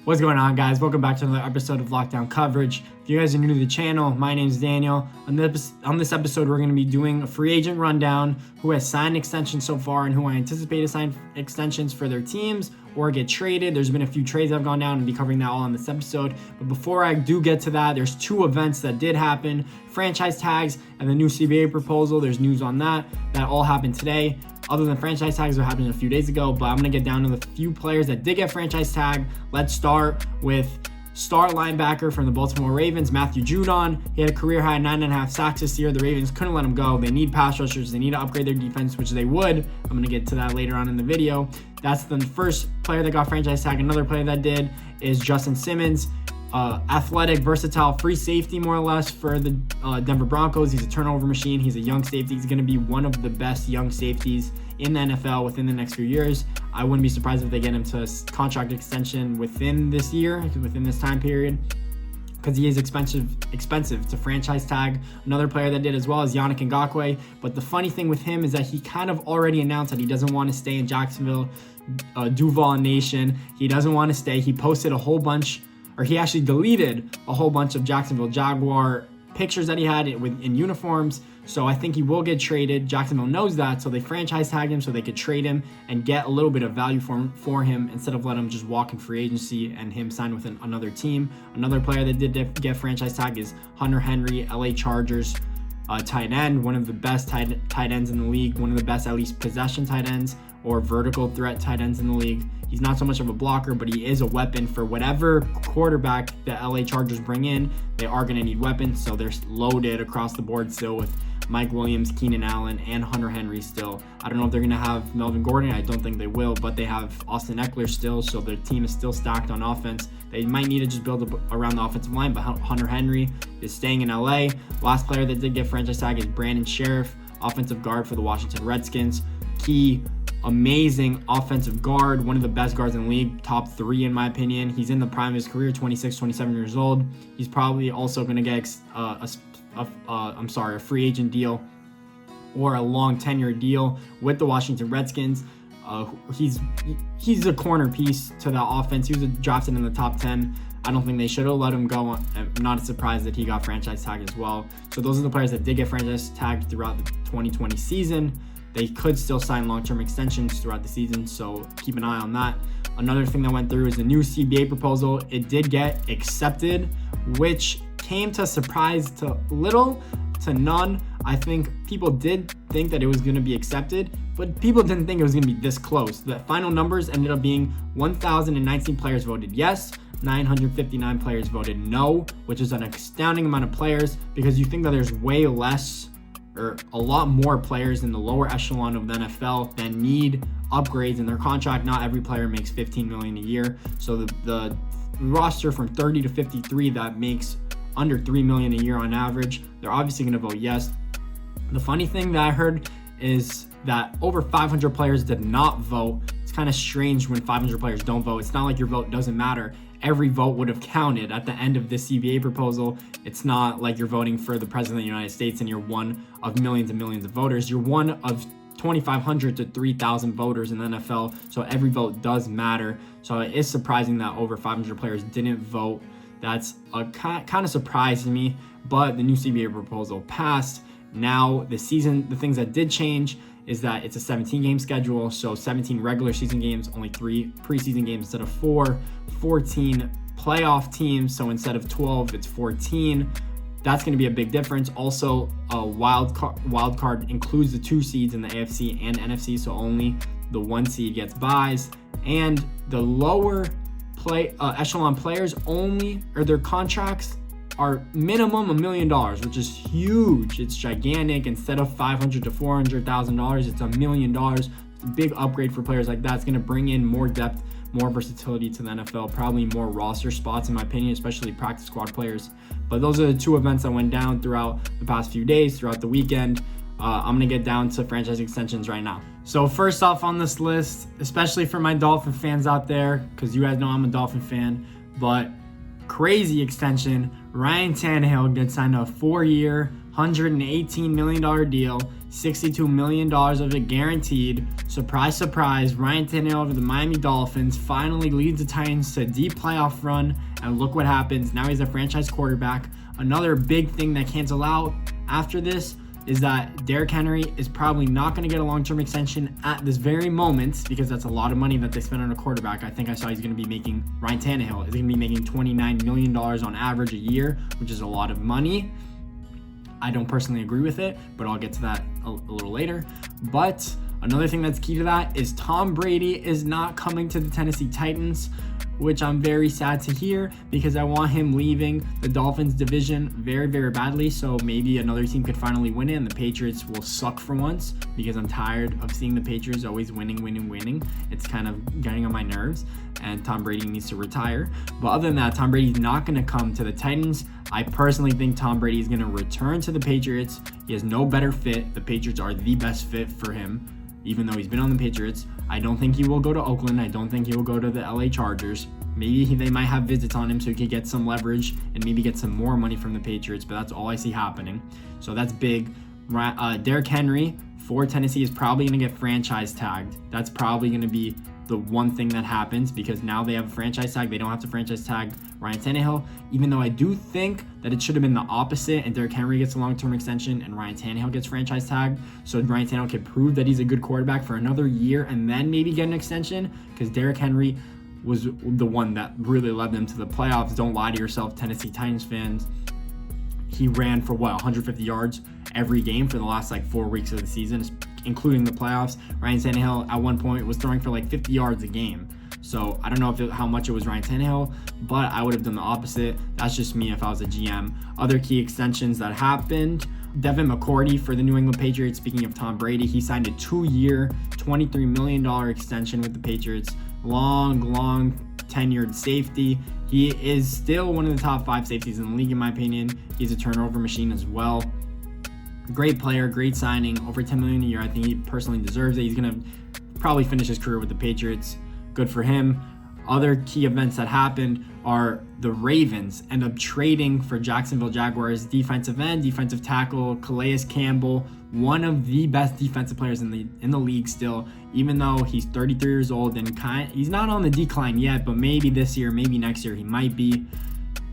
What's going on, guys? Welcome back to another episode of Lockdown Coverage. If you guys are new to the channel, my name is Daniel. On this episode, we're going to be doing a free agent rundown, who has signed extensions so far and who I anticipate to sign extensions for their teams or get traded. There's been a few trades that have gone down, and I'll be covering that all in this episode. But before I do get to that, there's two events that did happen: franchise tags and the new CBA proposal. There's news on that all happened today. Other than franchise tags, that happened a few days ago, but I'm going to get down to the few players that did get franchise tag. Let's start with star linebacker from the Baltimore Ravens, Matthew Judon. He had a career high 9.5 sacks this year. The Ravens couldn't let him go. They need pass rushers. They need to upgrade their defense, which they would. I'm going to get to that later on in the video. That's the first player that got franchise tag. Another player that did is Justin Simmons. Athletic, versatile, free safety more or less for the Denver Broncos. He's a turnover machine. He's a young safety. He's going to be one of the best young safeties in the NFL within the next few years. I wouldn't be surprised if they get him to a contract extension within this year, within this time period, because he is expensive to franchise tag. Another player that did as well is Yannick Ngakoue. But the funny thing with him is that he kind of already announced that he doesn't want to stay in Jacksonville, Duval Nation. He doesn't want to stay. He posted a whole bunch, or he actually deleted a whole bunch of Jacksonville Jaguar pictures that he had in uniforms. So I think he will get traded. Jacksonville knows that, so they franchise tagged him so they could trade him and get a little bit of value for him instead of let him just walk in free agency and him sign with another team. Another player that did get franchise tag is Hunter Henry, LA Chargers tight end, one of the best tight ends in the league, one of the best at least possession tight ends or vertical threat tight ends in the league. He's not so much of a blocker, but he is a weapon for whatever quarterback the LA Chargers bring in. They are going to need weapons, so they're loaded across the board still with Mike Williams, Keenan Allen, and Hunter Henry still. I don't know if they're going to have Melvin Gordon. I don't think they will, but they have Austin Eckler still, so their team is still stacked on offense. They might need to just build around the offensive line, but Hunter Henry is staying in LA. Last player that did get franchise tag is Brandon Sheriff, offensive guard for the Washington Redskins. Amazing offensive guard, one of the best guards in the league, top 3 in my opinion. He's in the prime of his career, 26, 27 years old. He's probably also going to get a free agent deal or a long tenure deal with the Washington Redskins. He's a corner piece to that offense. He was drafted in the top 10. I don't think they should have let him go. I'm not surprised that he got franchise tag as well. So those are the players that did get franchise tagged throughout the 2020 season. They could still sign long-term extensions throughout the season, so keep an eye on that. Another thing that went through is the new CBA proposal. It did get accepted, which came to surprise to little to none. I think people did think that it was going to be accepted, but people didn't think it was going to be this close. The final numbers ended up being 1,019 players voted yes, 959 players voted no, which is an astounding amount of players because you think that there's way less or a lot more players in the lower echelon of the NFL that need upgrades in their contract. Not every player makes $15 million a year. So the roster from 30 to 53 that makes under $3 million a year on average, they're obviously going to vote yes. The funny thing that I heard is that over 500 players did not vote. It's kind of strange when 500 players don't vote. It's not like your vote doesn't matter. Every vote would have counted at the end of this CBA proposal. It's not like you're voting for the president of the United States and you're one of millions and millions of voters. You're one of 2,500 to 3,000 voters in the NFL, so every vote does matter. So it is surprising that over 500 players didn't vote. That's kind of surprising me, but the new CBA proposal passed. Now the things that did change is that it's a 17-game schedule, so 17 regular season games, only 3 preseason games instead of 4, 14 playoff teams, so instead of 12, it's 14. That's going to be a big difference. Also, a wild card includes the 2 seeds in the AFC and NFC, so only the 1 seed gets buys, and the lower echelon players only, or their contracts are minimum $1 million, which is huge. It's gigantic. Instead of $500,000 to $400,000, it's $1 million. It's a big upgrade for players like that. It's going to bring in more depth, more versatility to the NFL, probably more roster spots in my opinion, especially practice squad players. But those are the 2 events that went down throughout the past few days, throughout the weekend. I'm going to get down to franchise extensions right now. So first off on this list, especially for my Dolphin fans out there, because you guys know I'm a Dolphin fan, but crazy extension. Ryan Tannehill gets signed to a 4-year, $118 million deal, $62 million of it guaranteed. Surprise, surprise, Ryan Tannehill of the Miami Dolphins finally leads the Titans to a deep playoff run, and look what happens. Now he's a franchise quarterback. Another big thing that cancels out after this is that Derrick Henry is probably not going to get a long-term extension at this very moment, because that's a lot of money that they spend on a quarterback. I think I saw he's going to be making, Ryan Tannehill is going to be making $29 million on average a year, which is a lot of money. I don't personally agree with it, but I'll get to that a little later. But another thing that's key to that is Tom Brady is not coming to the Tennessee Titans, which I'm very sad to hear, because I want him leaving the Dolphins division very, very badly. So maybe another team could finally win it and the Patriots will suck for once, because I'm tired of seeing the Patriots always winning. It's kind of getting on my nerves, and Tom Brady needs to retire. But other than that, Tom Brady's not going to come to the Titans. I personally think Tom Brady is going to return to the Patriots. He has no better fit. The Patriots are the best fit for him, even though he's been on the Patriots. I don't think he will go to Oakland. I don't think he will go to the LA Chargers. Maybe they might have visits on him so he could get some leverage and maybe get some more money from the Patriots, but that's all I see happening. So that's big. Derrick Henry for Tennessee is probably going to get franchise tagged. That's probably going to be the one thing that happens, because now they have a franchise tag. They don't have to franchise tag Ryan Tannehill, even though I do think that it should have been the opposite, and Derrick Henry gets a long-term extension and Ryan Tannehill gets franchise tag, so Ryan Tannehill can prove that he's a good quarterback for another year and then maybe get an extension, because Derrick Henry was the one that really led them to the playoffs. Don't lie to yourself, Tennessee Titans fans. He ran for 150 yards every game for the last 4 weeks of the season, including the playoffs. Ryan Tannehill at one point was throwing for 50 yards a game. So I don't know how much it was Ryan Tannehill, but I would have done the opposite. That's just me if I was a GM. Other key extensions that happened: Devin McCourty for the New England Patriots. Speaking of Tom Brady, he signed a 2-year, $23 million extension with the Patriots. Long tenured safety. He is still one of the top 5 safeties in the league, in my opinion. He's a turnover machine as well. Great player, great signing, over $10 million a year. I think he personally deserves it. He's going to probably finish his career with the Patriots. Good for him. Other key events that happened are the Ravens end up trading for Jacksonville Jaguars defensive end, defensive tackle Calais Campbell, one of the best defensive players in the league still, even though he's 33 years old and he's not on the decline yet, but maybe this year, maybe next year he might be.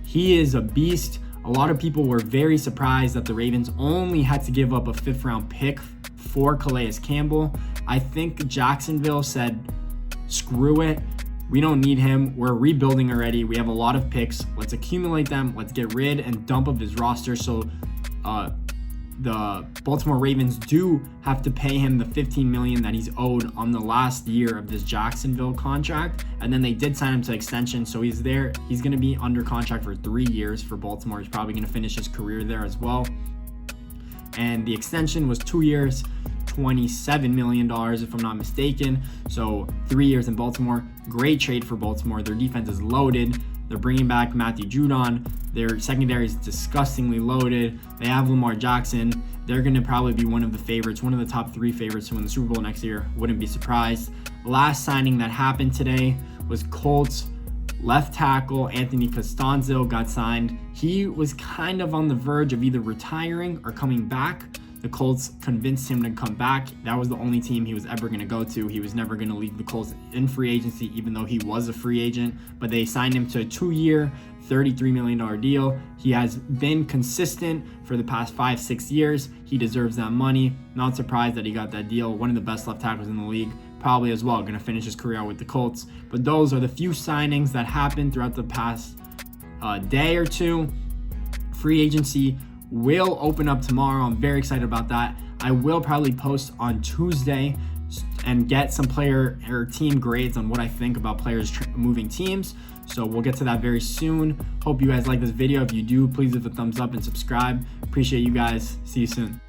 He is a beast. A lot of people were very surprised that the Ravens only had to give up a 5th round pick for Calais Campbell. I think Jacksonville said, screw it. We don't need him. We're rebuilding already. We have a lot of picks. Let's accumulate them. Let's get rid and dump of his roster. So the Baltimore Ravens do have to pay him the $15 million that he's owed on the last year of this Jacksonville contract. And then they did sign him to extension. So he's there. He's going to be under contract for 3 years for Baltimore. He's probably going to finish his career there as well. And the extension was 2 years, $27 million if I'm not mistaken. So 3 years in Baltimore. Great trade for Baltimore. Their defense is loaded. They're bringing back Matthew Judon. Their secondary is disgustingly loaded. They have Lamar Jackson. They're going to probably be one of the favorites, one of the top 3 favorites to win the Super Bowl next year. Wouldn't be surprised. Last signing that happened today was Colts left tackle Anthony Costanzo got signed. He was kind of on the verge of either retiring or coming back. The Colts convinced him to come back. That was the only team he was ever going to go to. He was never going to leave the Colts in free agency, even though he was a free agent. But they signed him to a 2-year, $33 million deal. He has been consistent for the past 5-6 years. He deserves that money. Not surprised that he got that deal. One of the best left tackles in the league, probably as well. Going to finish his career out with the Colts. But those are the few signings that happened throughout the past day or two. Free agency will open up tomorrow. I'm very excited about that. I will probably post on Tuesday and get some player or team grades on what I think about players moving teams. So we'll get to that very soon. Hope you guys like this video. If you do, please leave a thumbs up and subscribe. Appreciate you guys. See you soon.